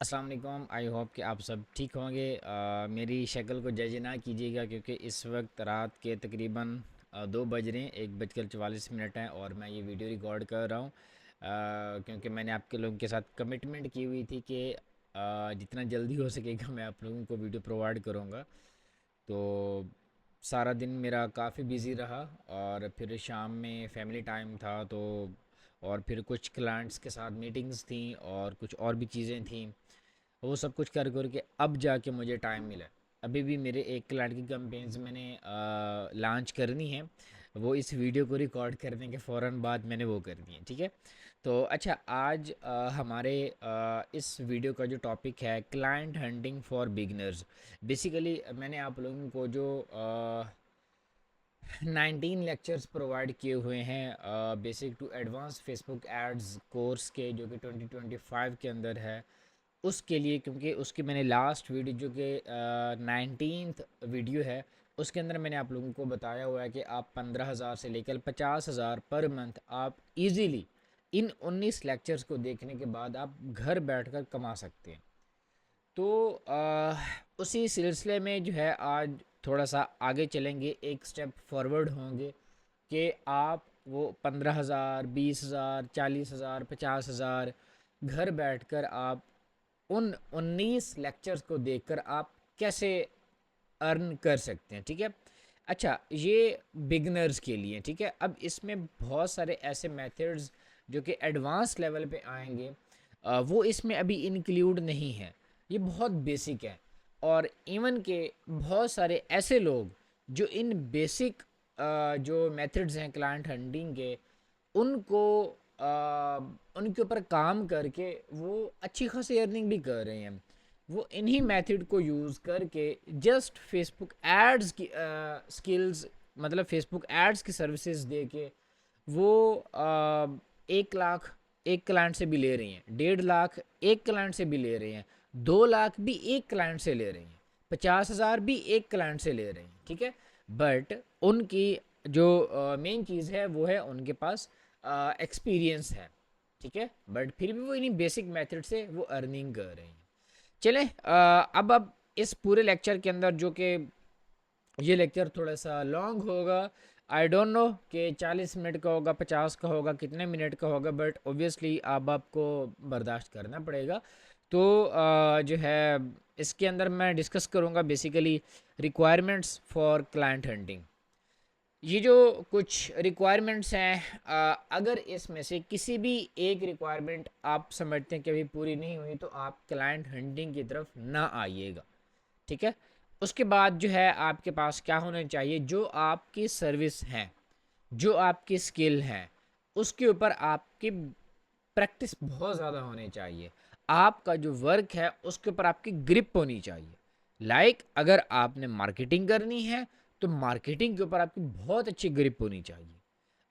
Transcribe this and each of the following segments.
अस्सलाम वालेकुम। I hope कि आप सब ठीक होंगे। मेरी शक्ल को जज ना कीजिएगा क्योंकि इस वक्त रात के तकरीबन 2 बज रहे हैं, 1:44 हैं और मैं ये वीडियो रिकॉर्ड कर रहा हूँ क्योंकि मैंने आपके लोगों के साथ कमिटमेंट की हुई थी कि जितना जल्दी हो सकेगा मैं आप लोगों को वीडियो प्रोवाइड करूँगा। तो सारा दिन मेरा काफ़ी बिज़ी रहा और फिर शाम में फैमिली टाइम था, तो और फिर कुछ क्लाइंट्स के साथ मीटिंग्स थी और कुछ और भी चीज़ें थी। वो सब कुछ कर कर के अब जाके मुझे टाइम मिला। अभी भी मेरे एक क्लाइंट की कैंपेन्स मैंने लॉन्च करनी है। वो इस वीडियो को रिकॉर्ड करने के फ़ौरन बाद मैंने वो करनी है, ठीक है। तो अच्छा, आज हमारे इस वीडियो का जो टॉपिक है client hunting for beginners. Basically मैंने आप लोगों को जो 19 लेक्चर्स प्रोवाइड किए हुए हैं basic to advance Facebook ads course के, जो कि 2025 के अंदर है उसके लिए, क्योंकि उसकी मैंने लास्ट वीडियो जो कि 19th वीडियो है उसके अंदर मैंने आप लोगों को बताया हुआ है कि आप 15,000 से लेकर 50,000 पर मंथ आप इजीली इन 19 लेक्चर्स को देखने के बाद आप घर बैठकर कमा सकते हैं। तो उसी सिलसिले में जो है आज थोड़ा सा आगे चलेंगे, एक स्टेप फॉरवर्ड होंगे कि आप वो 15,000, 20,000, 40,000, 50,000 घर बैठकर आप उन 19 लेक्चर्स को देखकर आप कैसे अर्न कर सकते हैं, ठीक है। अच्छा, ये बिगनर्स के लिए, ठीक है। अब इसमें बहुत सारे ऐसे मेथड्स जो कि एडवांस लेवल पे आएंगे, वो इसमें अभी इंक्लूड नहीं है। ये बहुत बेसिक है और इवन के बहुत सारे ऐसे लोग जो इन बेसिक जो मेथड्स हैं क्लाइंट हंटिंग के, उनको उनके ऊपर काम करके वो अच्छी खासी अर्निंग भी कर रहे हैं। वो इन्हीं मेथड को यूज़ करके जस्ट फेसबुक एड्स की स्किल्स, मतलब फेसबुक एड्स की सर्विसेज दे के वो 1 लाख एक क्लाइंट से भी ले रही हैं, 1.5 लाख एक क्लाइंट से भी ले रहे हैं, 2 लाख भी एक क्लाइंट से ले रहे हैं, 50,000 भी एक क्लाइंट से ले रहे हैं, ठीक है। बट उनकी जो मेन चीज़ है वो है उनके पास एक्सपीरियंस है, ठीक है। बट फिर भी वो इन्हीं बेसिक मेथड से वो अर्निंग कर रहे हैं। चलें, अब इस पूरे लेक्चर के अंदर, जो कि ये लेक्चर थोड़ा सा लॉन्ग होगा, आई डोंट नो कि 40 मिनट का होगा, 50 का होगा, कितने मिनट का होगा, बट ऑब्वियसली अब आपको बर्दाश्त करना पड़ेगा। तो जो है इसके अंदर मैं डिस्कस करूँगा basically requirements for client hunting. ये जो कुछ रिक्वायरमेंट्स हैं, अगर इसमें से किसी भी एक रिक्वायरमेंट आप समझते हैं कि अभी पूरी नहीं हुई तो आप क्लाइंट हंटिंग की तरफ ना आइएगा, ठीक है। उसके बाद जो है आपके पास क्या होना चाहिए, जो आपकी सर्विस है, जो आपकी स्किल है, उसके ऊपर आपकी प्रैक्टिस बहुत ज़्यादा होनी चाहिए। आपका जो वर्क है उसके ऊपर आपकी ग्रिप होनी चाहिए। अगर आपने मार्केटिंग करनी है तो मार्केटिंग के ऊपर आपकी बहुत अच्छी ग्रिप होनी चाहिए।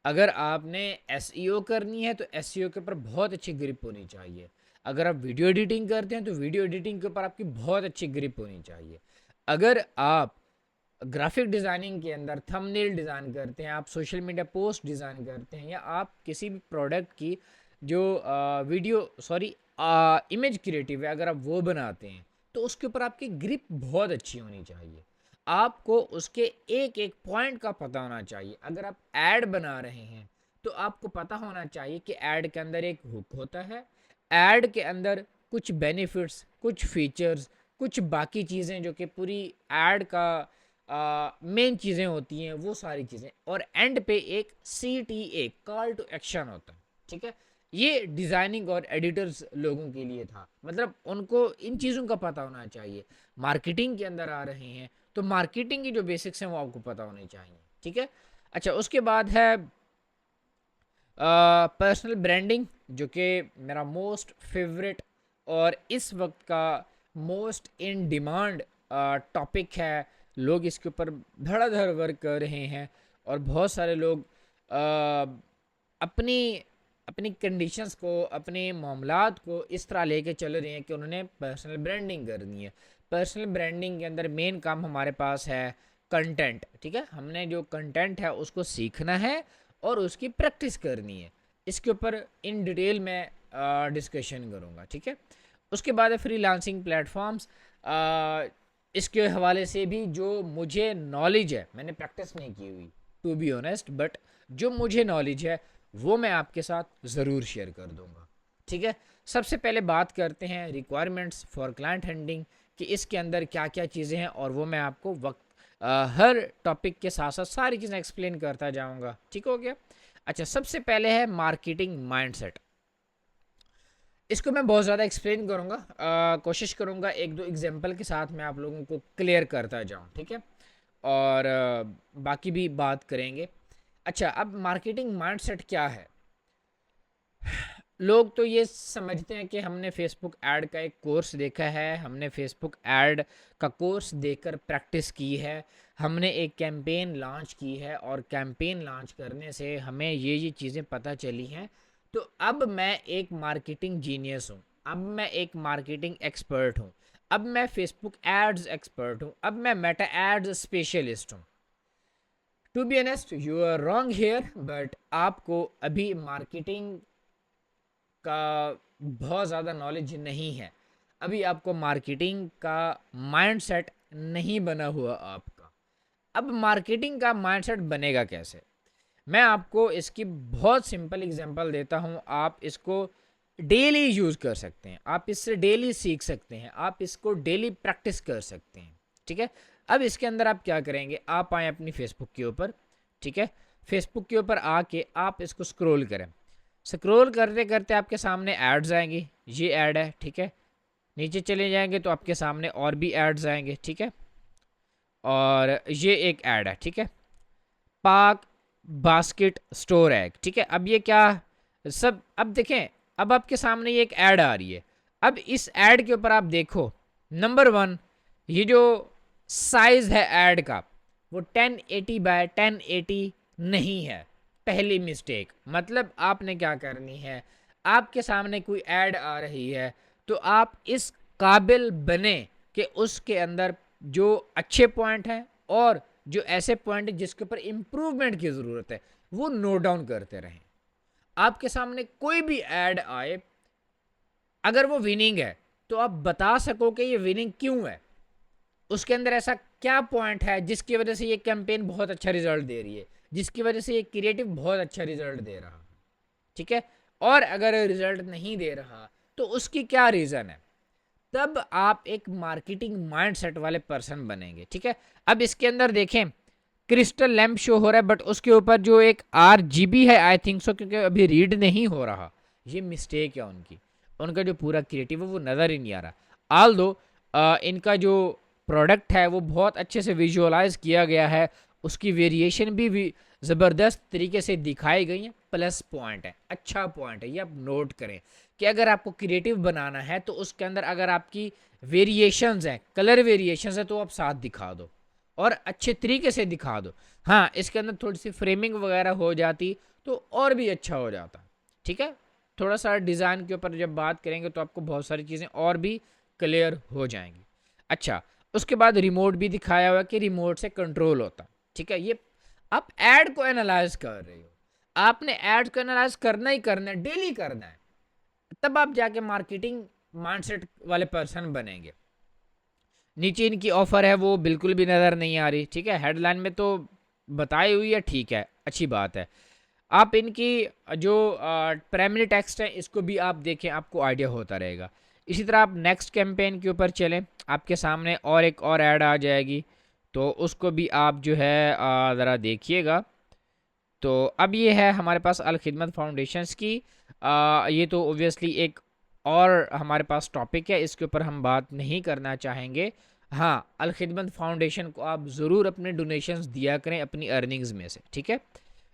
अगर आपने एसईओ करनी है तो एसईओ के ऊपर बहुत अच्छी ग्रिप होनी चाहिए। अगर आप वीडियो एडिटिंग करते हैं तो वीडियो एडिटिंग के ऊपर आपकी बहुत अच्छी ग्रिप होनी चाहिए। अगर आप ग्राफिक डिज़ाइनिंग के अंदर थंबनेल डिज़ाइन करते हैं, आप सोशल मीडिया पोस्ट डिज़ाइन करते हैं, या आप किसी भी प्रोडक्ट की जो वीडियो सॉरी इमेज क्रिएटिव है अगर आप वो बनाते हैं, तो उसके ऊपर आपकी ग्रिप बहुत अच्छी होनी चाहिए। आपको उसके एक एक पॉइंट का पता होना चाहिए। अगर आप ऐड बना रहे हैं तो आपको पता होना चाहिए कि ऐड के अंदर एक हुक होता है, ऐड के अंदर कुछ बेनिफिट्स, कुछ फीचर्स, कुछ बाकी चीज़ें जो कि पूरी ऐड का मेन चीज़ें होती हैं, वो सारी चीज़ें, और एंड पे एक CTA कॉल टू एक्शन होता है, ठीक है। ये डिज़ाइनिंग और एडिटर्स लोगों के लिए था, मतलब उनको इन चीज़ों का पता होना चाहिए। मार्केटिंग के अंदर आ रहे हैं तो मार्केटिंग की जो बेसिक्स हैं वो आपको पता होने चाहिए, ठीक है। अच्छा, उसके बाद है पर्सनल ब्रांडिंग, जो कि मेरा मोस्ट फेवरेट और इस वक्त का मोस्ट इन डिमांड टॉपिक है। लोग इसके ऊपर धड़ाधड़ वर्क कर रहे हैं और बहुत सारे लोग अपनी अपनी कंडीशंस को, अपने मामलात को इस तरह लेके चल रहे हैं कि उन्होंने पर्सनल ब्रांडिंग करनी है। पर्सनल ब्रांडिंग के अंदर मेन काम हमारे पास है कंटेंट, ठीक है। हमने जो कंटेंट है उसको सीखना है और उसकी प्रैक्टिस करनी है। इसके ऊपर इन डिटेल में डिस्कशन करूँगा, ठीक है। उसके बाद है फ्रीलांसिंग प्लेटफॉर्म्स। इसके हवाले से भी जो मुझे नॉलेज है, मैंने प्रैक्टिस नहीं की हुई टू बी ऑनेस्ट, बट जो मुझे नॉलेज है वो मैं आपके साथ ज़रूर शेयर कर दूंगा। ठीक है, सबसे पहले बात करते हैं रिक्वायरमेंट्स फॉर क्लाइंट हैंडलिंग, कि इसके अंदर क्या क्या चीज़ें हैं, और वो मैं आपको हर टॉपिक के साथ साथ सारी चीज़ें एक्सप्लेन करता जाऊंगा। ठीक हो गया। अच्छा, सबसे पहले है मार्केटिंग माइंडसेट। इसको मैं बहुत ज़्यादा एक्सप्लेन करूँगा, कोशिश करूँगा एक दो एग्जांपल के साथ मैं आप लोगों को क्लियर करता जाऊँ। ठीक है, और बाकी भी बात करेंगे। अच्छा, अब मार्केटिंग माइंडसेट क्या है? लोग तो ये समझते हैं कि हमने फेसबुक ऐड का एक कोर्स देखा है, हमने फेसबुक ऐड का कोर्स देखकर प्रैक्टिस की है, हमने एक कैंपेन लॉन्च की है और कैंपेन लॉन्च करने से हमें ये चीज़ें पता चली हैं, तो अब मैं एक मार्केटिंग जीनियस हूँ, अब मैं एक मार्केटिंग एक्सपर्ट हूँ, अब मैं फेसबुक एड्स एक्सपर्ट हूँ, अब मैं मेटा एड्स स्पेशलिस्ट हूँ। To be honest you are wrong here, but आपको अभी मार्केटिंग का बहुत ज़्यादा नॉलेज नहीं है, अभी आपको मार्केटिंग का माइंडसेट नहीं बना हुआ आपका। अब मार्केटिंग का माइंडसेट बनेगा कैसे? मैं आपको इसकी बहुत सिंपल एग्जांपल देता हूँ। आप इसको डेली यूज़ कर सकते हैं, आप इससे डेली सीख सकते हैं, आप इसको डेली प्रैक्टिस कर सकते हैं। ठीक है, अब इसके अंदर आप क्या करेंगे, आप आए अपनी फेसबुक के ऊपर। ठीक है, फेसबुक के ऊपर आके आप इसको स्क्रॉल करें। स्क्रॉल करते करते आपके सामने एड्स आएंगी, ये ऐड है। ठीक है, नीचे चले जाएंगे तो आपके सामने और भी एड्स आएंगे। ठीक है, और ये एक ऐड है। ठीक है, पाक बास्केट स्टोर एग। ठीक है, अब ये क्या सब, अब देखें, अब आपके सामने ये एक ऐड आ रही है। अब इस ऐड के ऊपर आप देखो, नंबर वन, ये जो साइज है ऐड का वो 1080 बाय 1080 नहीं है। पहली मिस्टेक, मतलब आपने क्या करनी है, आपके सामने कोई ऐड आ रही है तो आप इस काबिल बने कि उसके अंदर जो अच्छे पॉइंट हैं और जो ऐसे पॉइंट हैं जिसके ऊपर इम्प्रूवमेंट की ज़रूरत है वो नोट डाउन करते रहें। आपके सामने कोई भी ऐड आए, अगर वो विनिंग है तो आप बता सको कि ये विनिंग क्यों है, उसके अंदर ऐसा क्या पॉइंट है जिसकी वजह से ये कैंपेन बहुत अच्छा रिजल्ट दे रही है, जिसकी वजह से ये क्रिएटिव बहुत अच्छा रिजल्ट दे रहा है। ठीक है, और अगर रिजल्ट नहीं दे रहा तो उसकी क्या रीज़न है, तब आप एक मार्केटिंग माइंडसेट वाले पर्सन बनेंगे। ठीक है, अब इसके अंदर देखें, क्रिस्टल लैम्प शो हो रहा है, बट उसके ऊपर जो एक RGB है, आई थिंक सो, क्योंकि अभी रीड नहीं हो रहा, ये मिस्टेक है उनकी, उनका जो पूरा क्रिएटिव है वो नज़र ही नहीं आ रहा। आल दो इनका जो प्रोडक्ट है वो बहुत अच्छे से विजुअलाइज किया गया है, उसकी वेरिएशन भी ज़बरदस्त तरीके से दिखाई गई है, प्लस पॉइंट है, अच्छा पॉइंट है, ये आप नोट करें कि अगर आपको क्रिएटिव बनाना है तो उसके अंदर अगर आपकी वेरिएशंस हैं, कलर वेरिएशंस है, तो आप साथ दिखा दो और अच्छे तरीके से दिखा दो। हाँ, इसके अंदर थोड़ी सी फ्रेमिंग वगैरह हो जाती तो और भी अच्छा हो जाता। ठीक है, थोड़ा सा डिज़ाइन के ऊपर जब बात करेंगे तो आपको बहुत सारी चीज़ें और भी क्लियर हो जाएंगी। अच्छा, उसके बाद रिमोट भी दिखाया हुआ कि रिमोट से कंट्रोल होता। ठीक है, ये आप ऐड को एनालाइज कर रहे हो, आपने ऐड को एनालाइज करना ही करना है, डेली करना है, तब आप जाके मार्केटिंग माइंडसेट वाले पर्सन बनेंगे। नीचे इनकी ऑफर है वो बिल्कुल भी नज़र नहीं आ रही। ठीक है, हेडलाइन में तो बताई हुई है, ठीक है, अच्छी बात है। आप इनकी जो प्राइमरी टेक्स्ट है इसको भी आप देखें, आपको आइडिया होता रहेगा। इसी तरह आप नेक्स्ट कैंपेन के ऊपर चलें, आपके सामने और एक और ऐड आ जाएगी, तो उसको भी आप जो है ज़रा देखिएगा। तो अब ये है हमारे पास अल खिदमत फाउंडेशंस की, ये तो ओबियसली एक और हमारे पास टॉपिक है, इसके ऊपर हम बात नहीं करना चाहेंगे। हाँ, अल खिदमत फाउंडेशन को आप ज़रूर अपने डोनेशंस दिया करें अपनी अर्निंग्स में से। ठीक है,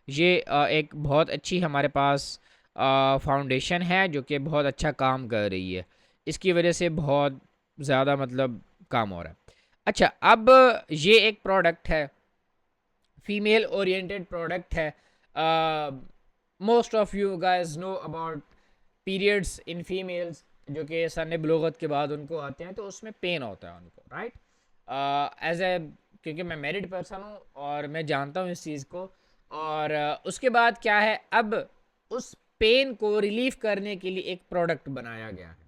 ये एक बहुत अच्छी हमारे पास फाउंडेशन है जो कि बहुत अच्छा काम कर रही है, इसकी वजह से बहुत ज़्यादा मतलब काम हो रहा है। अच्छा, अब ये एक प्रोडक्ट है, फीमेल ओरिएंटेड प्रोडक्ट है। Most of you guys know about periods in females, जो कि सन बलोगत के बाद उनको आते हैं, तो उसमें पेन होता है उनको, राइट? एज ए, क्योंकि मैं मैरिड पर्सन हूँ और मैं जानता हूँ इस चीज़ को। और उसके बाद क्या है, अब उस पेन को रिलीफ करने के लिए एक प्रोडक्ट बनाया गया है।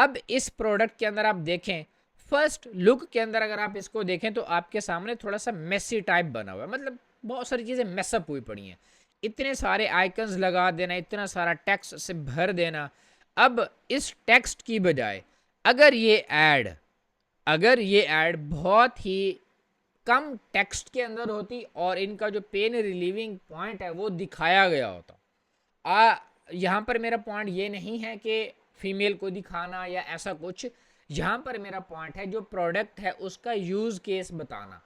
अब इस प्रोडक्ट के अंदर आप देखें, फर्स्ट लुक के अंदर अगर आप इसको देखें तो आपके सामने थोड़ा सा मेसी टाइप बना हुआ है, मतलब बहुत सारी चीज़ें मेसअप हुई पड़ी हैं, इतने सारे आइकन्स लगा देना, इतना सारा टेक्स्ट से भर देना। अब इस टेक्स्ट की बजाय अगर ये ऐड बहुत ही कम टेक्स्ट के अंदर होती और इनका जो पेन रिलीविंग पॉइंट है वो दिखाया गया होता। यहाँ पर मेरा पॉइंट ये नहीं है कि फीमेल को दिखाना या ऐसा कुछ, यहाँ पर मेरा पॉइंट है जो प्रोडक्ट है उसका यूज़ केस बताना,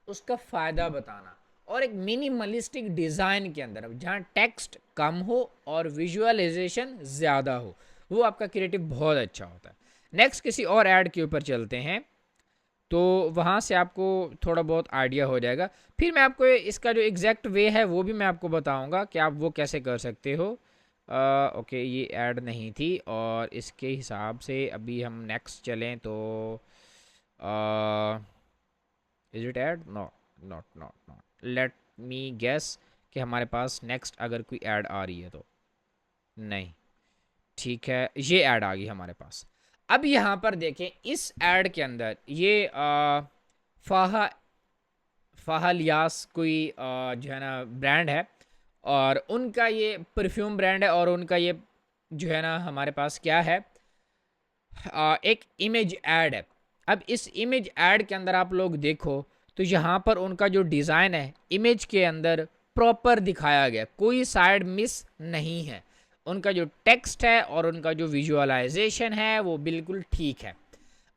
उसका फ़ायदा बताना, और एक मिनिमलिस्टिक डिज़ाइन के अंदर जहाँ टेक्स्ट कम हो और विजुअलाइजेशन ज़्यादा हो, वो आपका क्रिएटिव बहुत अच्छा होता है। नेक्स्ट किसी और ऐड के ऊपर चलते हैं, तो वहाँ से आपको थोड़ा बहुत आइडिया हो जाएगा। फिर मैं आपको इसका जो एग्जैक्ट वे है वो भी मैं आपको बताऊँगा कि आप वो कैसे कर सकते हो। ओके, ये ऐड नहीं थी, और इसके हिसाब से अभी हम नेक्स्ट चलें तो is it ad? No, not let me guess कि हमारे पास नेक्स्ट अगर कोई ऐड आ रही है तो नहीं, ठीक है, ये ऐड आ गई हमारे पास। अब यहाँ पर देखें, इस ऐड के अंदर ये फाहा लियास कोई जो है ना ब्रांड है, और उनका ये परफ्यूम ब्रांड है, और उनका ये जो है ना हमारे पास क्या है, एक इमेज ऐड है। अब इस इमेज ऐड के अंदर आप लोग देखो तो यहाँ पर उनका जो डिज़ाइन है इमेज के अंदर प्रॉपर दिखाया गया, कोई साइड मिस नहीं है, उनका जो टेक्स्ट है और उनका जो विजुअलाइजेशन है वो बिल्कुल ठीक है।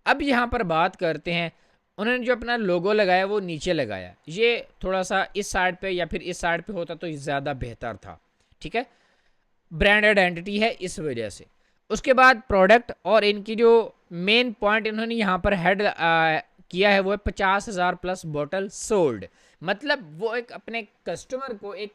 अब यहाँ पर बात करते हैं, उन्होंने जो अपना लोगो लगाया वो नीचे लगाया, ये थोड़ा सा इस साइड पे या फिर इस साइड पे होता तो ज़्यादा बेहतर था, ठीक है, ब्रांड आइडेंटिटी है इस वजह से। उसके बाद प्रोडक्ट और इनकी जो मेन पॉइंट इन्होंने यहाँ पर हेड किया है वो है 50,000 प्लस बोतल सोल्ड, मतलब वो एक अपने कस्टमर को एक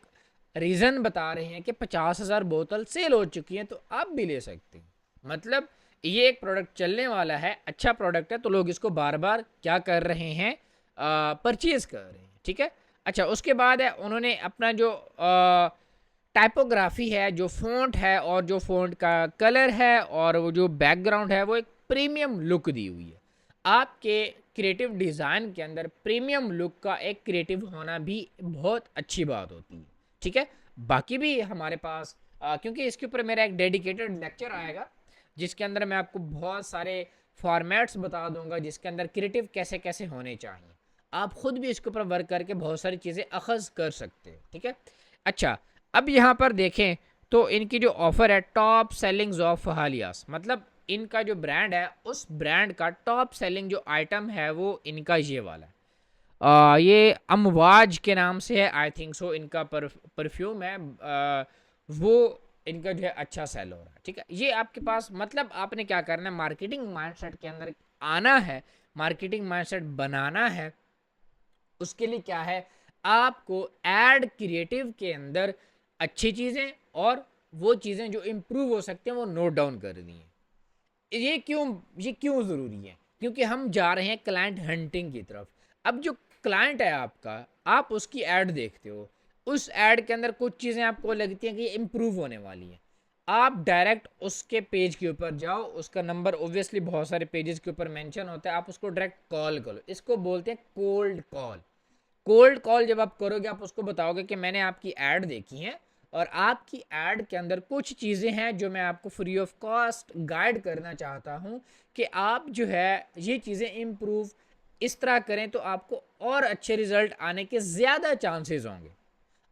रीज़न बता रहे हैं कि 50,000 बोतल सेल हो चुकी हैं तो आप भी ले सकते हैं, मतलब ये एक प्रोडक्ट चलने वाला है, अच्छा प्रोडक्ट है, तो लोग इसको बार बार क्या कर रहे हैं, परचेज कर रहे हैं, ठीक है। अच्छा, उसके बाद है उन्होंने अपना जो टाइपोग्राफी है, जो फ़ॉन्ट है और जो फ़ॉन्ट का कलर है और वो जो बैकग्राउंड है वो एक प्रीमियम लुक दी हुई है। आपके क्रिएटिव डिज़ाइन के अंदर प्रीमियम लुक का एक क्रिएटिव होना भी बहुत अच्छी बात होती है, ठीक है। बाकी भी हमारे पास क्योंकि इसके ऊपर मेरा एक डेडिकेटेड लेक्चर आएगा जिसके अंदर मैं आपको बहुत सारे फॉर्मेट्स बता दूंगा जिसके अंदर क्रिएटिव कैसे कैसे होने चाहिए, आप खुद भी इसके ऊपर वर्क करके बहुत सारी चीज़ें अखज़ कर सकते हैं, ठीक है। अच्छा, अब यहाँ पर देखें तो इनकी जो ऑफ़र है टॉप सेलिंग्स ऑफ हालियास, मतलब इनका जो ब्रांड है उस ब्रांड का टॉप सेलिंग जो आइटम है वो इनका ये वाला है, ये अमवाज के नाम से है, आई थिंक सो इनका परफ्यूम है, वो इनका जो है अच्छा सेल हो रहा है, ठीक है। ये आपके पास मतलब आपने क्या करना है, मार्केटिंग माइंडसेट के अंदर आना है, मार्केटिंग माइंडसेट बनाना है। उसके लिए क्या है, आपको एड क्रिएटिव के अंदर अच्छी चीज़ें और वो चीज़ें जो इम्प्रूव हो सकते हैं वो नोट डाउन कर दी हैं। ये क्यों ज़रूरी है, क्योंकि हम जा रहे हैं क्लाइंट हंटिंग की तरफ। अब जो क्लाइंट है आपका, आप उसकी ऐड देखते हो, उस ऐड के अंदर कुछ चीज़ें आपको लगती हैं कि ये इम्प्रूव होने वाली हैं, आप डायरेक्ट उसके पेज के ऊपर जाओ, उसका नंबर ओब्वियसली बहुत सारे पेजेस के ऊपर मेंशन होता है, आप उसको डायरेक्ट कॉल करो, इसको बोलते हैं कोल्ड कॉल। कोल्ड कॉल जब आप करोगे आप उसको बताओगे कि मैंने आपकी ऐड देखी है और आपकी ऐड के अंदर कुछ चीज़ें हैं जो मैं आपको फ्री ऑफ कॉस्ट गाइड करना चाहता हूं कि आप जो है ये चीज़ें इम्प्रूव इस तरह करें तो आपको और अच्छे रिजल्ट आने के ज़्यादा चांसेस होंगे।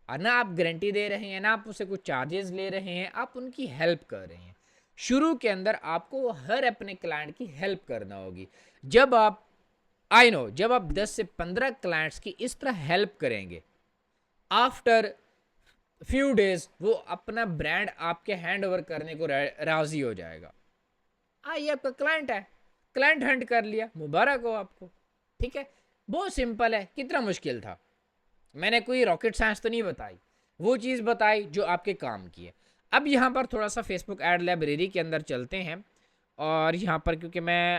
और ना आप गारंटी दे रहे हैं, ना आप उससे कुछ चार्जेस ले रहे हैं, आप उनकी हेल्प कर रहे हैं। शुरू के अंदर आपको हर अपने क्लाइंट की हेल्प करना होगी। जब आप जब आप 10 से 15 क्लाइंट्स की इस तरह हेल्प करेंगे, आफ्टर फ्यू डेज वो अपना ब्रांड आपके हैंड ओवर करने को राजी हो जाएगा। ये आपका क्लाइंट है, क्लाइंट हंट कर लिया, मुबारक हो आपको, ठीक है। बहुत सिंपल है, कितना मुश्किल था, मैंने कोई रॉकेट साइंस तो नहीं बताई, वो चीज़ बताई जो आपके काम की है। अब यहाँ पर थोड़ा सा फेसबुक एड लाइब्रेरी के अंदर चलते हैं, और यहाँ पर क्योंकि मैं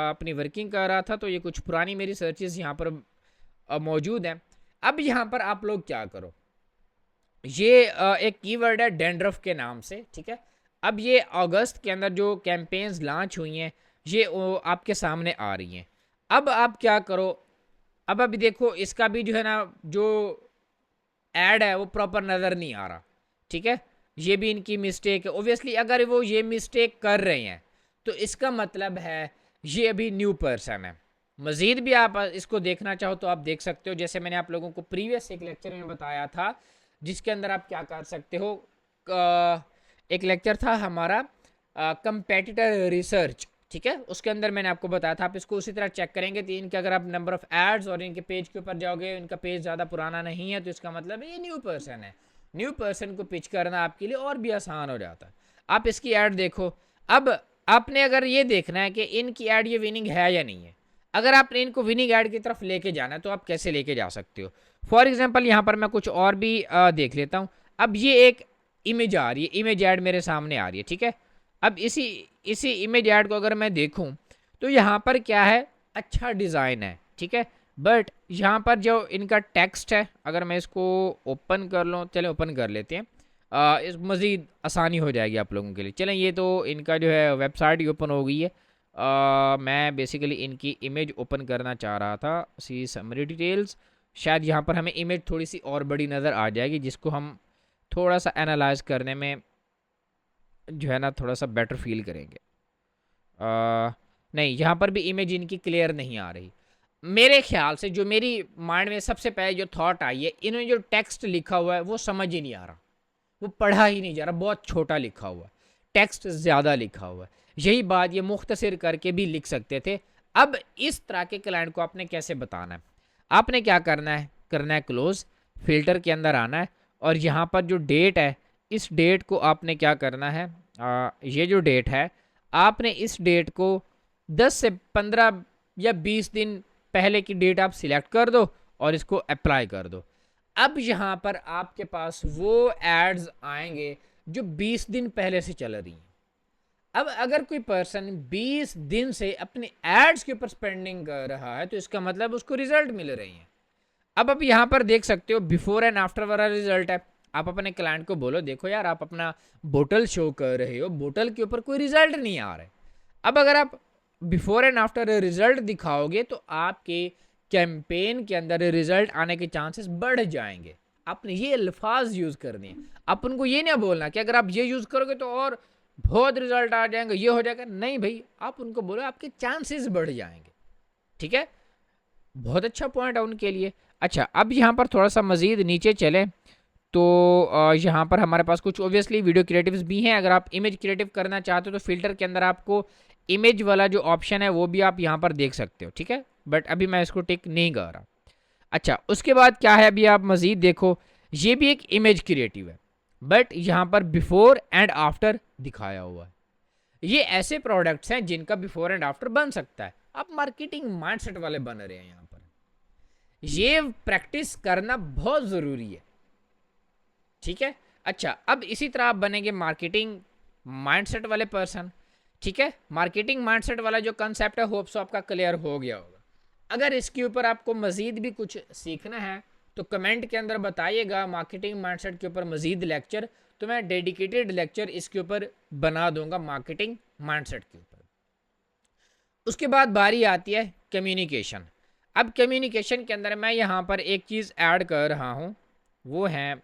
अपनी वर्किंग कर रहा था तो ये कुछ पुरानी मेरी सर्चेस यहाँ पर मौजूद हैं। अब यहाँ पर आप लोग क्या करो, ये एक कीवर्ड है डैंड्रफ के नाम से, ठीक है। अब ये अगस्त के अंदर जो कैंपेन्स लॉन्च हुई हैं ये आपके सामने आ रही हैं। अब आप क्या करो, अब अभी देखो इसका भी जो है ना जो ऐड है वो प्रॉपर नज़र नहीं आ रहा, ठीक है। ये भी इनकी मिस्टेक है ओबियसली। अगर वो ये मिस्टेक कर रहे हैं तो इसका मतलब है ये अभी न्यू पर्सन है। मज़ीद भी आप इसको देखना चाहो तो आप देख सकते हो, जैसे मैंने आप लोगों को प्रीवियस एक लेक्चर में बताया था जिसके अंदर आप क्या कर सकते हो। एक लेक्चर था हमारा कंपेटिटर रिसर्च, ठीक है, उसके अंदर मैंने आपको बताया था आप इसको उसी तरह चेक करेंगे तो इनके अगर आप नंबर ऑफ एड्स और इनके पेज के ऊपर जाओगे, इनका पेज ज़्यादा पुराना नहीं है तो इसका मतलब ये न्यू पर्सन है। न्यू पर्सन को पिच करना आपके लिए और भी आसान हो जाता है। आप इसकी ऐड देखो। अब आपने अगर ये देखना है कि इनकी ऐड ये विनिंग है या नहीं है, अगर आपने इनको विनिंग ऐड की तरफ लेके जाना है तो आप कैसे लेके जा सकते हो। फॉर एग्जाम्पल यहाँ पर मैं कुछ और भी देख लेता हूँ। अब ये एक इमेज आ रही है, इमेज ऐड मेरे सामने आ रही है, ठीक है। अब इसी इसी इमेज ऐड को अगर मैं देखूं तो यहाँ पर क्या है, अच्छा डिज़ाइन है, ठीक है। बट यहाँ पर जो इनका टेक्स्ट है, अगर मैं इसको ओपन कर लूँ, चले ओपन कर लेते हैं, इस मज़ीद आसानी हो जाएगी आप लोगों के लिए। चलें ये तो इनका जो है वेबसाइट ही ओपन हो गई है। मैं बेसिकली इनकी इमेज ओपन करना चाह रहा था, सी समरी डिटेल्स। शायद यहाँ पर हमें इमेज थोड़ी सी और बड़ी नज़र आ जाएगी जिसको हम थोड़ा सा एनालाइज करने में जो है ना थोड़ा सा बेटर फील करेंगे। नहीं, यहाँ पर भी इमेज इनकी क्लियर नहीं आ रही। मेरे ख्याल से जो मेरी माइंड में सबसे पहले जो थॉट आई है, इन्होंने जो टेक्स्ट लिखा हुआ है वो समझ ही नहीं आ रहा, वो पढ़ा ही नहीं जा रहा, बहुत छोटा लिखा हुआ है, टेक्स्ट ज़्यादा लिखा हुआ है। यही बात ये मुख्तसर करके भी लिख सकते थे। अब इस तरह के क्लाइंट को आपने कैसे बताना है, आपने क्या करना है क्लोज, फिल्टर के अंदर आना है और यहाँ पर जो डेट है इस डेट को आपने क्या करना है, ये जो डेट है आपने इस डेट को 10 से 15 या 20 दिन पहले की डेट आप सिलेक्ट कर दो और इसको अप्लाई कर दो। अब यहाँ पर आपके पास वो एड्स आएंगे जो 20 दिन पहले से चल रही हैं। अब अगर कोई पर्सन 20 दिन से अपने एड्स के ऊपर स्पेंडिंग कर रहा है तो इसका मतलब उसको रिजल्ट मिल रही हैं। अब यहाँ पर देख सकते हो बिफोर एंड आफ्टर वाला रिजल्ट है। आप अपने क्लाइंट को बोलो देखो यार आप अपना बोतल शो कर रहे हो, बोतल के ऊपर कोई रिजल्ट नहीं आ रहा है। अब अगर आप बिफोर एंड आफ्टर रिजल्ट दिखाओगे तो आपके कैंपेन के अंदर रिजल्ट आने के चांसेस बढ़ जाएंगे। आपने ये अल्फाज यूज़ करने हैं। आप उनको ये नहीं बोलना कि अगर आप ये यूज़ करोगे तो और बहुत रिजल्ट आ जाएंगे, ये हो जाएगा, नहीं भाई, आप उनको बोलो आपके चांसेस बढ़ जाएंगे, ठीक है। बहुत अच्छा पॉइंट है उनके लिए। अच्छा, अब यहाँ पर थोड़ा सा मज़ीद नीचे चले तो यहाँ पर हमारे पास कुछ ओबियसली वीडियो क्रिएटिव्स भी हैं। अगर आप इमेज क्रिएटिव करना चाहते हो तो फिल्टर के अंदर आपको इमेज वाला जो ऑप्शन है वो भी आप यहाँ पर देख सकते हो, ठीक है। बट अभी मैं इसको टिक नहीं कर रहा। अच्छा, उसके बाद क्या है, अभी आप मज़ीद देखो, ये भी एक इमेज क्रिएटिव है बट यहाँ पर बिफोर एंड आफ्टर दिखाया हुआ है। ये ऐसे प्रोडक्ट्स हैं जिनका बिफोर एंड आफ्टर बन सकता है। आप मार्केटिंग माइंडसेट वाले बन रहे हैं यहाँ पर, ये प्रैक्टिस करना बहुत ज़रूरी है, ठीक है। अच्छा, अब इसी तरह आप बनेंगे मार्केटिंग माइंडसेट वाले पर्सन, ठीक है। मार्केटिंग माइंडसेट वाला जो कंसेप्ट है होप सो आपका क्लियर हो गया होगा। अगर इसके ऊपर आपको मज़ीद भी कुछ सीखना है तो कमेंट के अंदर बताइएगा मार्केटिंग माइंडसेट के ऊपर मज़ीद लेक्चर, तो मैं डेडिकेटेड लेक्चर इसके ऊपर बना दूंगा मार्केटिंग माइंडसेट के ऊपर। उसके बाद बारी आती है कम्युनिकेशन। अब कम्युनिकेशन के अंदर मैं यहाँ पर एक चीज़ ऐड कर रहा हूँ, वो है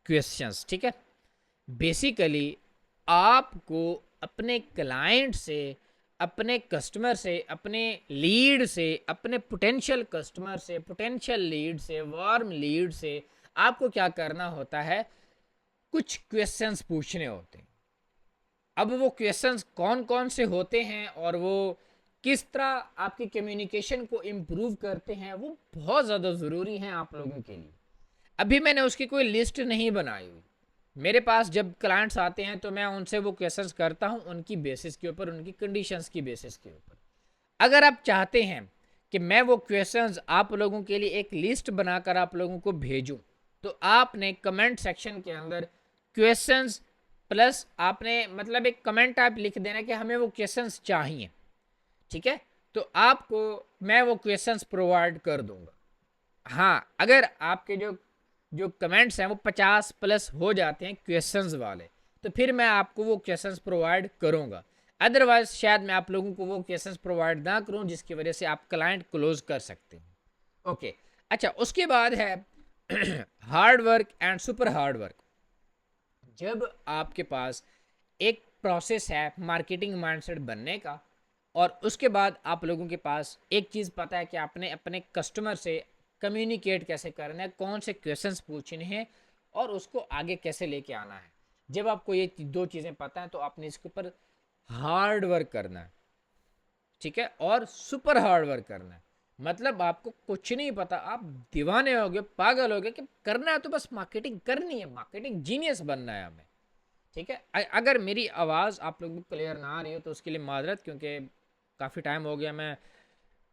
क्वेश्चंस, ठीक है। बेसिकली आपको अपने क्लाइंट से, अपने कस्टमर से, अपने लीड से, अपने पोटेंशियल कस्टमर से, पोटेंशियल लीड से, वार्म लीड से आपको क्या करना होता है, कुछ क्वेश्चंस पूछने होते हैं। अब वो क्वेश्चंस कौन कौन से होते हैं और वो किस तरह आपकी कम्युनिकेशन को इम्प्रूव करते हैं वो बहुत ज़्यादा ज़रूरी हैं आप लोगों के लिए। अभी मैंने उसकी कोई लिस्ट नहीं बनाई हुई। मेरे पास जब क्लाइंट्स आते हैं तो मैं उनसे वो क्वेश्चंस करता हूं उनकी बेसिस के ऊपर, उनकी कंडीशंस की बेसिस के ऊपर। अगर आप चाहते हैं कि मैं वो क्वेश्चंस आप लोगों के लिए एक लिस्ट बनाकर आप लोगों को भेजूं तो आपने कमेंट सेक्शन के अंदर क्वेश्चंस प्लस आपने मतलब एक कमेंट टाइप लिख देना कि हमें वो क्वेश्चंस चाहिए, ठीक है। तो आपको मैं वो क्वेश्चंस प्रोवाइड कर दूंगा। हाँ, अगर आपके जो जो कमेंट्स हैं वो 50 प्लस हो जाते हैं क्वेश्चंस वाले तो फिर मैं आपको वो क्वेश्चंस प्रोवाइड करूँगा। अदरवाइज शायद मैं आप लोगों को वो क्वेश्चंस प्रोवाइड ना करूँ जिसकी वजह से आप क्लाइंट क्लोज कर सकते हैं। ओके, अच्छा उसके बाद है hard work and super hard work. जब आपके पास एक प्रोसेस है मार्केटिंग माइंडसेट बनने का, और उसके बाद आप लोगों के पास एक चीज़ पता है कि आपने अपने कस्टमर से कम्युनिकेट कैसे करना है, कौन से क्वेश्चंस पूछने हैं और उसको आगे कैसे लेके आना है। जब आपको ये दो चीज़ें पता है तो आपने इसके ऊपर हार्ड वर्क करना है, ठीक है, और सुपर हार्ड वर्क करना है। मतलब आपको कुछ नहीं पता, आप दीवाने हो गए, पागल हो गए कि करना है तो बस मार्केटिंग करनी है, मार्केटिंग जीनियस बनना है हमें, ठीक है। अगर मेरी आवाज़ आप लोगों को क्लियर ना आ रही हो तो उसके लिए माजरत, क्योंकि काफ़ी टाइम हो गया मैं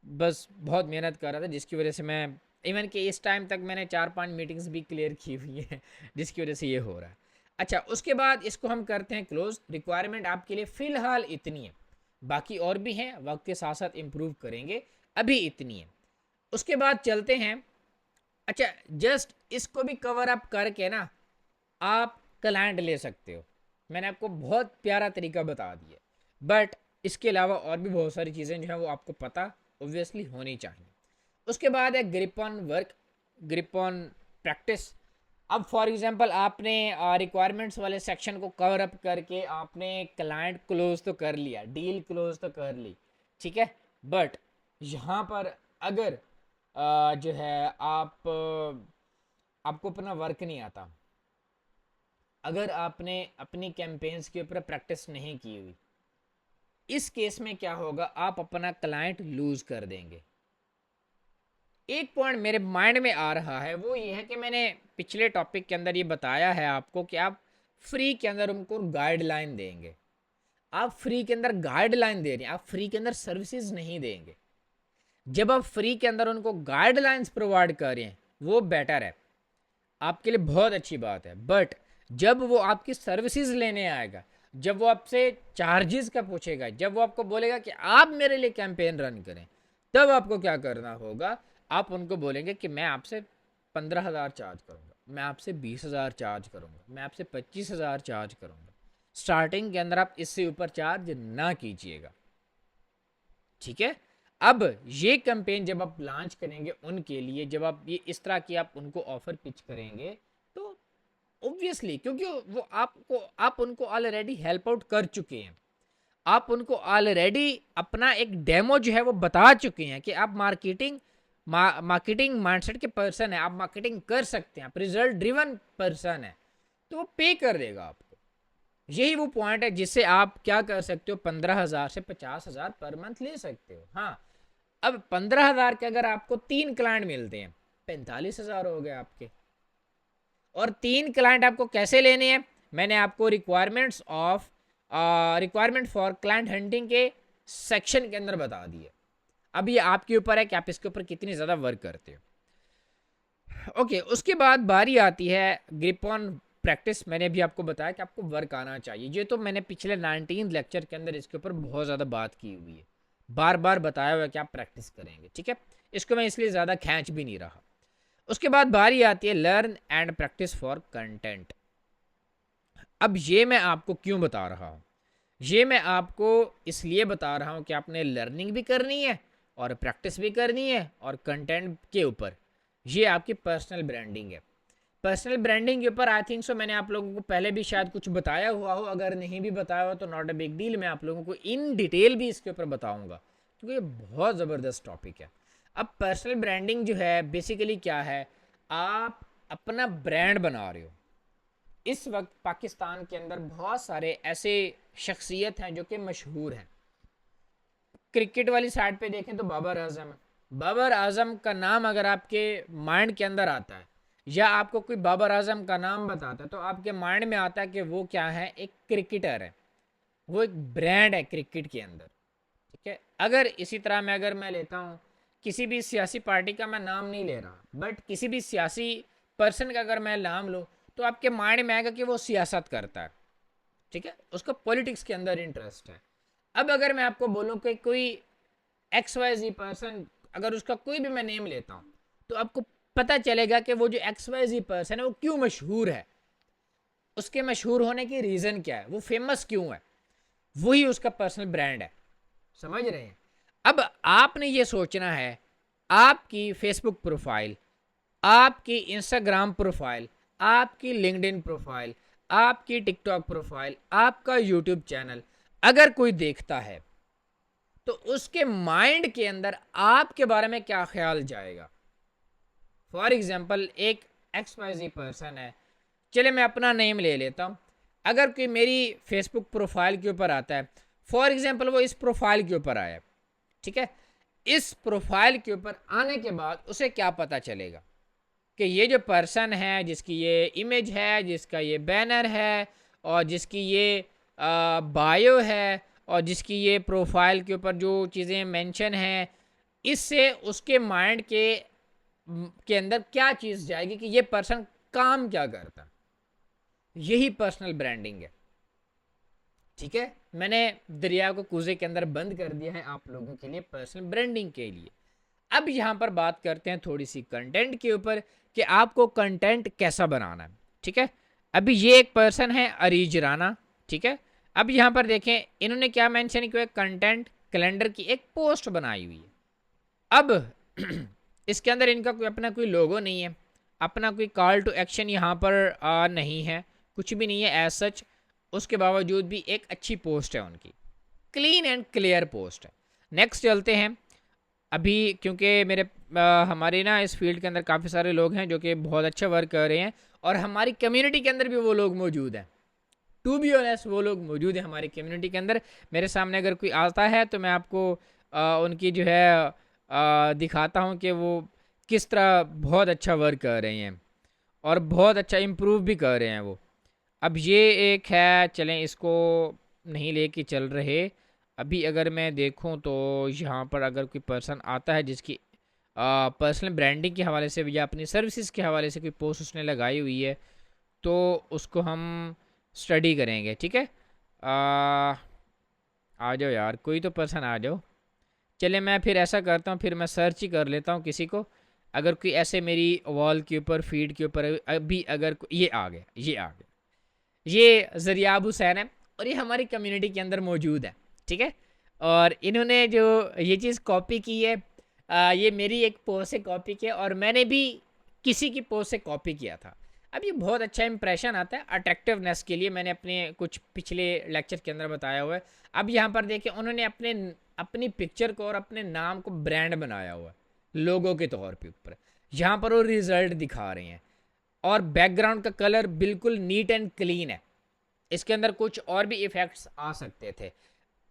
बस बहुत मेहनत कर रहा था, जिसकी वजह से मैं इवन कि इस टाइम तक मैंने 4-5 मीटिंग्स भी क्लियर की हुई हैं जिसकी वजह से ये हो रहा है। अच्छा उसके बाद इसको हम करते हैं क्लोज। रिक्वायरमेंट आपके लिए फ़िलहाल इतनी है, बाकी और भी हैं, वक्त के साथ साथ इम्प्रूव करेंगे, अभी इतनी है। उसके बाद चलते हैं, अच्छा जस्ट इसको भी कवर अप करके ना आप क्लाइंट ले सकते हो। मैंने आपको बहुत प्यारा तरीका बता दिया, बट इसके अलावा और भी बहुत सारी चीज़ें जो है वो आपको पता ऑब्वियसली होनी चाहिए। उसके बाद है grip on work, grip on practice. अब फॉर एग्जांपल आपने रिक्वायरमेंट्स वाले सेक्शन को कवर अप करके आपने क्लाइंट क्लोज तो कर लिया, डील क्लोज तो कर ली, ठीक है, बट यहाँ पर अगर जो है आपको अपना वर्क नहीं आता, अगर आपने अपनी कैंपेन्स के ऊपर प्रैक्टिस नहीं की हुई, इस केस में क्या होगा, आप अपना क्लाइंट लूज कर देंगे। एक पॉइंट मेरे माइंड में आ रहा है, वो ये है कि मैंने पिछले टॉपिक के अंदर ये बताया है आपको कि आप फ्री के अंदर उनको गाइडलाइन देंगे। आप फ्री के अंदर गाइडलाइन दे रहे हैं, आप फ्री के अंदर सर्विसेज नहीं देंगे। जब आप फ्री के अंदर उनको गाइडलाइंस प्रोवाइड कर रहे हैं वो बेटर है, आपके लिए बहुत अच्छी बात है। बट जब वो आपकी सर्विसेज लेने आएगा, जब वो आपसे चार्जेस का पूछेगा, जब वो आपको बोलेगा कि आप मेरे लिए कैंपेन रन करें, तब आपको क्या करना होगा, आप उनको बोलेंगे कि मैं आपसे 15,000 चार्ज करूँगा, मैं आपसे 20,000 चार्ज करूँगा, मैं आपसे 25,000 चार्ज करूँगा। स्टार्टिंग के अंदर आप इससे ऊपर चार्ज ना कीजिएगा, ठीक है। अब ये कैंपेन जब आप लॉन्च करेंगे उनके लिए, जब आप ये इस तरह की आप उनको ऑफर पिच करेंगे, तो ऑब्वियसली क्योंकि वो आप उनको ऑलरेडी हेल्प आउट कर चुके हैं, आप उनको ऑलरेडी अपना एक डेमो जो है वो बता चुके हैं कि आप मार्केटिंग माइंडसेट के पर्सन है, आप मार्केटिंग कर सकते हैं, आप रिजल्ट ड्रिवन पर्सन है, तो वो पे कर देगा आपको। यही वो पॉइंट है जिससे आप क्या कर सकते हो, 15,000 से 50,000 पर मंथ ले सकते हो। हाँ, अब 15,000 के अगर आपको 3 क्लाइंट मिलते हैं, 45,000 हो गए आपके। और 3 क्लाइंट आपको कैसे लेने हैं, मैंने आपको रिक्वायरमेंट फॉर क्लाइंट हंटिंग के सेक्शन के अंदर बता दिए। अब ये आपके ऊपर है कि आप इसके ऊपर कितनी ज़्यादा वर्क करते हो। ओके, उसके बाद बारी आती है ग्रिप ऑन प्रैक्टिस। मैंने भी आपको बताया कि आपको वर्क आना चाहिए, ये तो मैंने पिछले 19 लेक्चर के अंदर इसके ऊपर बहुत ज़्यादा बात की हुई है, बार बार बताया हुआ है कि आप प्रैक्टिस करेंगे, ठीक है। इसको मैं इसलिए ज़्यादा खींच भी नहीं रहा। उसके बाद बारी आती है learn and practice for content. अब ये मैं आपको क्यों बता रहा हूँ, ये मैं आपको इसलिए बता रहा हूँ कि आपने लर्निंग भी करनी है और प्रैक्टिस भी करनी है, और कंटेंट के ऊपर ये आपकी पर्सनल ब्रांडिंग है। पर्सनल ब्रांडिंग के ऊपर आई थिंक सो मैंने आप लोगों को पहले भी शायद कुछ बताया हुआ हो, अगर नहीं भी बताया हो तो नॉट अ बिग डील, मैं आप लोगों को इन डिटेल भी इसके ऊपर बताऊंगा क्योंकि ये बहुत ज़बरदस्त टॉपिक है। अब पर्सनल ब्रांडिंग जो है बेसिकली क्या है, आप अपना ब्रांड बना रहे हो। इस वक्त पाकिस्तान के अंदर बहुत सारे ऐसे शख्सियत हैं जो कि मशहूर हैं। क्रिकेट वाली साइड पे देखें तो बाबर आजम है। बाबर आजम का नाम अगर आपके माइंड के अंदर आता है, या आपको कोई बाबर आजम का नाम बताता है, तो आपके माइंड में आता है कि वो क्या है, एक क्रिकेटर है, वो एक ब्रांड है क्रिकेट के अंदर, ठीक है। अगर इसी तरह मैं अगर मैं लेता हूँ किसी भी सियासी पार्टी का, मैं नाम नहीं ले रहा, बट किसी भी सियासी पर्सन का अगर मैं नाम लूँ तो आपके माइंड में आएगा कि वो सियासत करता है, ठीक है, उसको पॉलिटिक्स के अंदर इंटरेस्ट है। अब अगर मैं आपको बोलूँ कि कोई XYZ पर्सन, अगर उसका कोई भी मैं नेम लेता हूँ, तो आपको पता चलेगा कि वो जो XYZ पर्सन है वो क्यों मशहूर है। उसके मशहूर होने की रीज़न क्या है, वो फेमस क्यों है, वही उसका पर्सनल ब्रांड है। समझ रहे हैं? अब आपने ये सोचना है, आपकी फेसबुक प्रोफाइल, आपकी इंस्टाग्राम प्रोफाइल, आपकी लिंक्डइन प्रोफाइल, आपकी टिकटॉक प्रोफाइल, आपका यूट्यूब चैनल अगर कोई देखता है तो उसके माइंड के अंदर आपके बारे में क्या ख्याल जाएगा। फॉर एग्जाम्पल एक XYZ पर्सन है, चले मैं अपना नेम ले लेता हूँ, अगर कोई मेरी फेसबुक प्रोफाइल के ऊपर आता है, फॉर एग्जाम्पल वो इस प्रोफाइल के ऊपर आया, ठीक है, इस प्रोफाइल के ऊपर आने के बाद उसे क्या पता चलेगा कि ये जो पर्सन है, जिसकी ये इमेज है, जिसका ये बैनर है, और जिसकी ये बायो है, और जिसकी ये प्रोफाइल के ऊपर जो चीज़ें मेंशन हैं, इससे उसके माइंड के अंदर क्या चीज़ जाएगी कि ये पर्सन काम क्या करता। यही पर्सनल ब्रांडिंग है। ठीक है, मैंने दरिया को कूजे के अंदर बंद कर दिया है आप लोगों के लिए पर्सनल ब्रांडिंग के लिए। अब यहाँ पर बात करते हैं थोड़ी सी कंटेंट के ऊपर कि आपको कंटेंट कैसा बनाना है। ठीक है, अभी ये एक पर्सन है अरीज राना, ठीक है, अब यहाँ पर देखें इन्होंने क्या मेंशन किया, कंटेंट कैलेंडर की एक पोस्ट बनाई हुई है। अब इसके अंदर इनका कोई अपना कोई लोगो नहीं है, अपना कोई कॉल टू एक्शन यहाँ पर नहीं है, कुछ भी नहीं है एज सच। उसके बावजूद भी एक अच्छी पोस्ट है उनकी, क्लीन एंड क्लियर पोस्ट है। नेक्स्ट चलते हैं। अभी क्योंकि हमारे ना इस फील्ड के अंदर काफ़ी सारे लोग हैं जो कि बहुत अच्छा वर्क कर रहे हैं, और हमारी कम्युनिटी के अंदर भी वो लोग मौजूद हैं। टू बी ऑनेस्ट वो लोग मौजूद हैं हमारी कम्युनिटी के अंदर। मेरे सामने अगर कोई आता है तो मैं आपको उनकी जो है दिखाता हूँ कि वो किस तरह बहुत अच्छा वर्क कर रहे हैं और बहुत अच्छा इम्प्रूव भी कर रहे हैं वो। अब ये एक है, चलें इसको नहीं लेके चल रहे। अभी अगर मैं देखूं तो यहाँ पर अगर कोई पर्सन आता है जिसकी पर्सनल ब्रांडिंग के हवाले से या अपनी सर्विसेज के हवाले से कोई पोस्ट उसने लगाई हुई है तो उसको हम स्टडी करेंगे। ठीक है, आ जाओ यार, कोई तो पर्सन आ जाओ। चले मैं फिर ऐसा करता हूँ, फिर मैं सर्च ही कर लेता हूँ किसी को। अगर कोई ऐसे मेरी वॉल के ऊपर फीड के ऊपर अभी अगर ये आ गया, ये ज़रियाब हुसैन है और ये हमारी कम्युनिटी के अंदर मौजूद है। ठीक है, और इन्होंने जो ये चीज़ कॉपी की है, ये मेरी एक पोस्ट से कॉपी किया और मैंने भी किसी की पोस्ट से कॉपी किया था। अब ये बहुत अच्छा इंप्रेशन आता है अट्रैक्टिवनेस के लिए, मैंने अपने कुछ पिछले लेक्चर के अंदर बताया हुआ है। अब यहाँ पर देखिए उन्होंने अपनी पिक्चर को और अपने नाम को ब्रांड बनाया हुआ है लोगों के तौर पे ऊपर। यहाँ पर वो रिजल्ट दिखा रहे हैं और बैकग्राउंड का कलर बिल्कुल नीट एंड क्लीन है। इसके अंदर कुछ और भी इफ़ेक्ट्स आ सकते थे।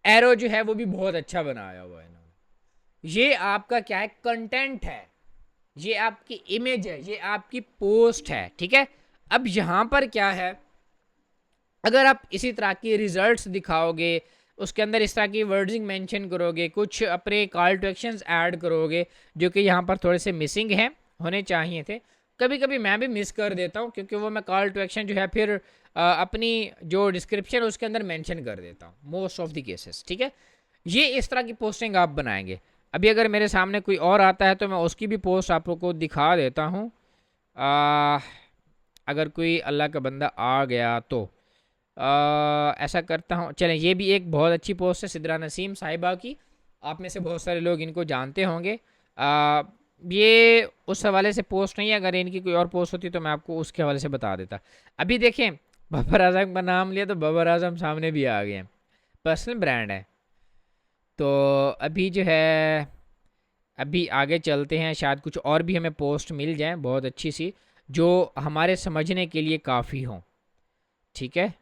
एरो जो है वो भी बहुत अच्छा बनाया हुआ है इन्होंने। ये आपका क्या है, कंटेंट है, ये आपकी इमेज है, ये आपकी पोस्ट है। ठीक है, अब यहाँ पर क्या है, अगर आप इसी तरह की रिजल्ट्स दिखाओगे, उसके अंदर इस तरह की वर्डिंग मेंशन करोगे, कुछ अपने कॉल टू एक्शंस ऐड करोगे जो कि यहाँ पर थोड़े से मिसिंग हैं, होने चाहिए थे। कभी कभी मैं भी मिस कर देता हूँ क्योंकि वो मैं कॉल टू एक्शन जो है फिर अपनी जो डिस्क्रिप्शन है उसके अंदर मेंशन कर देता हूँ मोस्ट ऑफ द केसेस। ठीक है, ये इस तरह की पोस्टिंग आप बनाएंगे। अभी अगर मेरे सामने कोई और आता है तो मैं उसकी भी पोस्ट आप लोग को दिखा देता हूँ। अगर कोई अल्लाह का बंदा आ गया तो ऐसा करता हूँ। चलें, ये भी एक बहुत अच्छी पोस्ट है सिद्रा नसीम साहिबा की, आप में से बहुत सारे लोग इनको जानते होंगे। ये उस हवाले से पोस्ट नहीं है, अगर इनकी कोई और पोस्ट होती तो मैं आपको उसके हवाले से बता देता। अभी देखें बाबर आजम का नाम लिया तो बाबर आजम सामने भी आ गए हैं, पर्सनल ब्रांड है। तो अभी जो है, अभी आगे चलते हैं, शायद कुछ और भी हमें पोस्ट मिल जाए बहुत अच्छी सी जो हमारे समझने के लिए काफ़ी हों। ठीक है,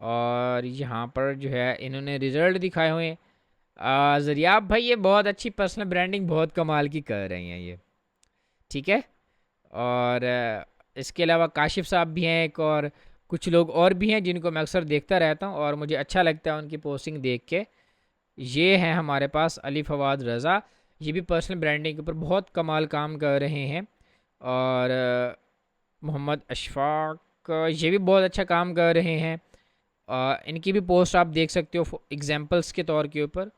और यहाँ पर जो है इन्होंने रिज़ल्ट दिखाए हुए हैं। ज़रियाब भाई ये बहुत अच्छी पर्सनल ब्रांडिंग बहुत कमाल की कर रही हैं ये। ठीक है, और इसके अलावा काशिफ साहब भी हैं एक, और कुछ लोग और भी हैं जिनको मैं अक्सर देखता रहता हूँ और मुझे अच्छा लगता है उनकी पोस्टिंग देख के। ये हैं हमारे पास अली फवाद रज़ा, ये भी पर्सनल ब्रांडिंग के ऊपर बहुत कमाल काम कर रहे हैं। और मोहम्मद अशफाक ये भी बहुत अच्छा काम कर रहे हैं। इनकी भी पोस्ट आप देख सकते हो एग्जांपल्स के तौर के ऊपर।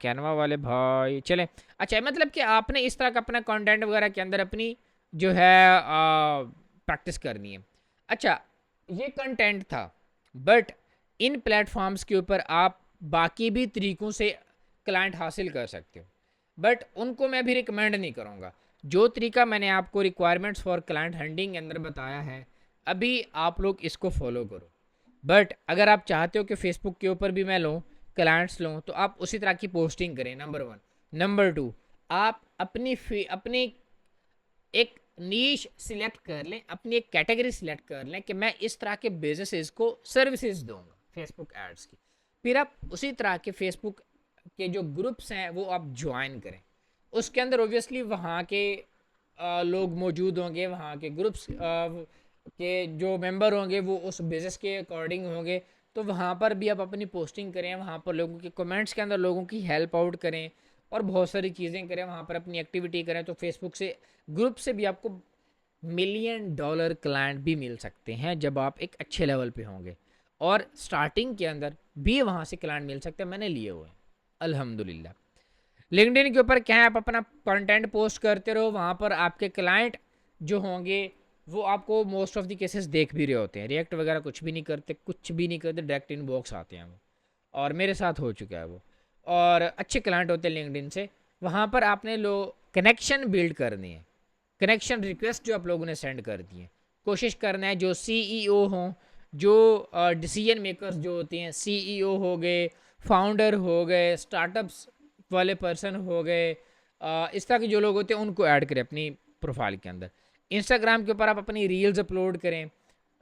कैनवा वाले भाई चलें, अच्छा मतलब कि आपने इस तरह का अपना कंटेंट वगैरह के अंदर अपनी जो है प्रैक्टिस करनी है। अच्छा, ये कंटेंट था, बट इन प्लेटफॉर्म्स के ऊपर आप बाकी भी तरीक़ों से क्लाइंट हासिल कर सकते हो, बट उनको मैं भी रिकमेंड नहीं करूँगा। जो तरीका मैंने आपको रिक्वायरमेंट्स फॉर क्लाइंट हंटिंग के अंदर बताया है, अभी आप लोग इसको फॉलो करो। बट अगर आप चाहते हो कि फेसबुक के ऊपर भी मैं लूँ, क्लाइंट्स लूँ, तो आप उसी तरह की पोस्टिंग करें, नंबर 1। नंबर 2, आप अपनी एक नीश सिलेक्ट कर लें, अपनी एक कैटेगरी सिलेक्ट कर लें कि मैं इस तरह के बिजनेसेस को सर्विसेज दूंगा फेसबुक एड्स की। फिर आप उसी तरह के फेसबुक के जो ग्रुप्स हैं वो आप ज्वाइन करें। उसके अंदर ओबियसली वहाँ के लोग मौजूद होंगे, वहाँ के ग्रुप्स के जो मेंबर होंगे वो उस बिज़नेस के अकॉर्डिंग होंगे, तो वहाँ पर भी आप अपनी पोस्टिंग करें, वहाँ पर लोगों के कमेंट्स के अंदर लोगों की हेल्प आउट करें और बहुत सारी चीज़ें करें, वहाँ पर अपनी एक्टिविटी करें। तो फेसबुक से ग्रुप से भी आपको $1,000,000 क्लाइंट भी मिल सकते हैं जब आप एक अच्छे लेवल पे होंगे, और स्टार्टिंग के अंदर भी वहाँ से क्लाइंट मिल सकते हैं, मैंने लिए हुए हैं अल्हम्दुलिल्लाह। लिंक्डइन के ऊपर क्या है, आप अपना कंटेंट पोस्ट करते रहो, वहाँ पर आपके क्लाइंट जो होंगे वो आपको मोस्ट ऑफ द केसेस देख भी रहे होते हैं, रिएक्ट वगैरह कुछ भी नहीं करते, कुछ भी नहीं करते, डायरेक्ट इनबॉक्स आते हैं वो, और मेरे साथ हो चुका है वो, और अच्छे क्लाइंट होते हैं लिंक्डइन से। वहाँ पर आपने लो कनेक्शन बिल्ड करनी है, कनेक्शन रिक्वेस्ट जो आप लोगों ने सेंड कर दी है, कोशिश करना है जो सीईओ हों, जो डिसीजन मेकर्स जो होते हैं, सीईओ हो गए, फाउंडर हो गए, स्टार्टअप्स वाले पर्सन हो गए, इस तरह के जो लोग होते हैं उनको ऐड करें अपनी प्रोफाइल के अंदर। इंस्टाग्राम के ऊपर आप अपनी रील्स अपलोड करें,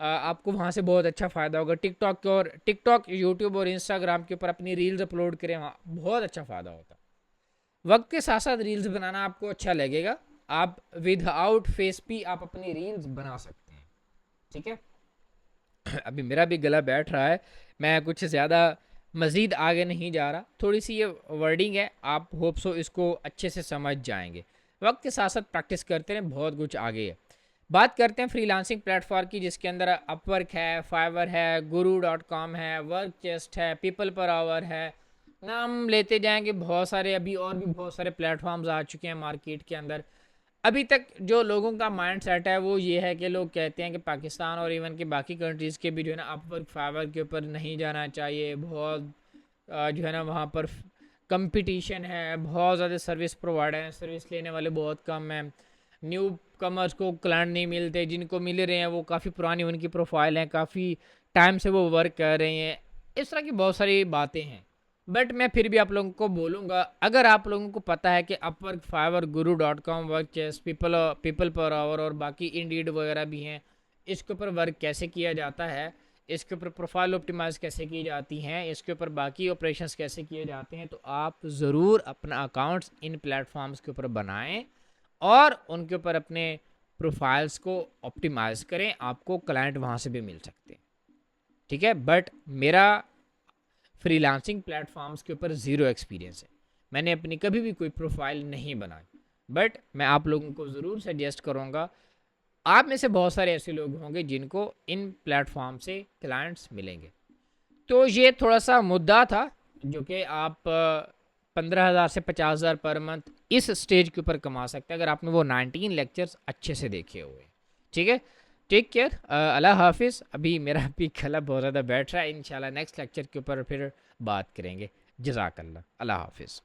आपको वहाँ से बहुत अच्छा फ़ायदा होगा। टिकटॉक, यूट्यूब और इंस्टाग्राम के ऊपर अपनी रील्स अपलोड करें, वहाँ बहुत अच्छा फ़ायदा होता है। वक्त के साथ साथ रील्स बनाना आपको अच्छा लगेगा, आप विदाउट फेस भी आप अपनी रील्स बना सकते हैं, ठीक है। अभी मेरा भी गला बैठ रहा है, मैं कुछ ज़्यादा मज़ीद आगे नहीं जा रहा, थोड़ी सी ये वर्डिंग है, आप होप सो इसको अच्छे से समझ जाएंगे। वक्त के साथ साथ प्रैक्टिस करते रहें, बहुत कुछ आगे है। बात करते हैं फ्रीलांसिंग प्लेटफॉर्म की, जिसके अंदर अपवर्क है, फाइवर है, guru.com है, वर्क चेस्ट है, पीपल पर आवर है, नाम लेते जाएंगे बहुत सारे, अभी और भी बहुत सारे प्लेटफॉर्म्स आ चुके हैं मार्केट के अंदर। अभी तक जो लोगों का माइंड सेट है वो ये है कि लोग कहते हैं कि पाकिस्तान और इवन के बाकी कंट्रीज़ के भी जो है ना अपवर्क फाइवर के ऊपर नहीं जाना चाहिए, बहुत जो है ना वहाँ पर कंपटीशन है, बहुत ज़्यादा सर्विस प्रोवाइडर हैं, सर्विस लेने वाले बहुत कम हैं, न्यू कमर्स को क्लाइंट नहीं मिलते, जिनको मिल रहे हैं वो काफ़ी पुरानी उनकी प्रोफाइल हैं, काफ़ी टाइम से वो वर्क कर रहे हैं, इस तरह की बहुत सारी बातें हैं। बट मैं फिर भी आप लोगों को बोलूँगा, अगर आप लोगों को पता है कि Upwork, Fiverr, guru.com, work chase, PeoplePerHour और बाकी इंडीड वगैरह भी हैं, इसके ऊपर वर्क कैसे किया जाता है, इसके ऊपर प्रोफाइल ऑप्टिमाइज़ कैसे की जाती हैं, इसके ऊपर बाकी ऑपरेशंस कैसे किए जाते हैं, तो आप ज़रूर अपना अकाउंट्स इन प्लेटफॉर्म्स के ऊपर बनाएं और उनके ऊपर अपने प्रोफाइल्स को ऑप्टिमाइज़ करें, आपको क्लाइंट वहाँ से भी मिल सकते हैं, ठीक है। बट मेरा फ्रीलांसिंग प्लेटफॉर्म्स के ऊपर ज़ीरो एक्सपीरियंस है, मैंने अपनी कभी भी कोई प्रोफाइल नहीं बनाई, बट मैं आप लोगों को ज़रूर सजेस्ट करूँगा, आप में से बहुत सारे ऐसे लोग होंगे जिनको इन प्लेटफॉर्म से क्लाइंट्स मिलेंगे। तो ये थोड़ा सा मुद्दा था जो कि आप 15,000 से 50,000 पर मंथ इस स्टेज के ऊपर कमा सकते हैं अगर आपने वो 19 लेक्चर्स अच्छे से देखे हुए, ठीक है। टेक केयर, अल्लाह हाफिज़। अभी मेरा भी गला बहुत ज़्यादा बैठ रहा है, इंशाल्लाह नेक्स्ट लेक्चर के ऊपर फिर बात करेंगे। जज़ाकल्लाह, अल्लाह हाफिज़।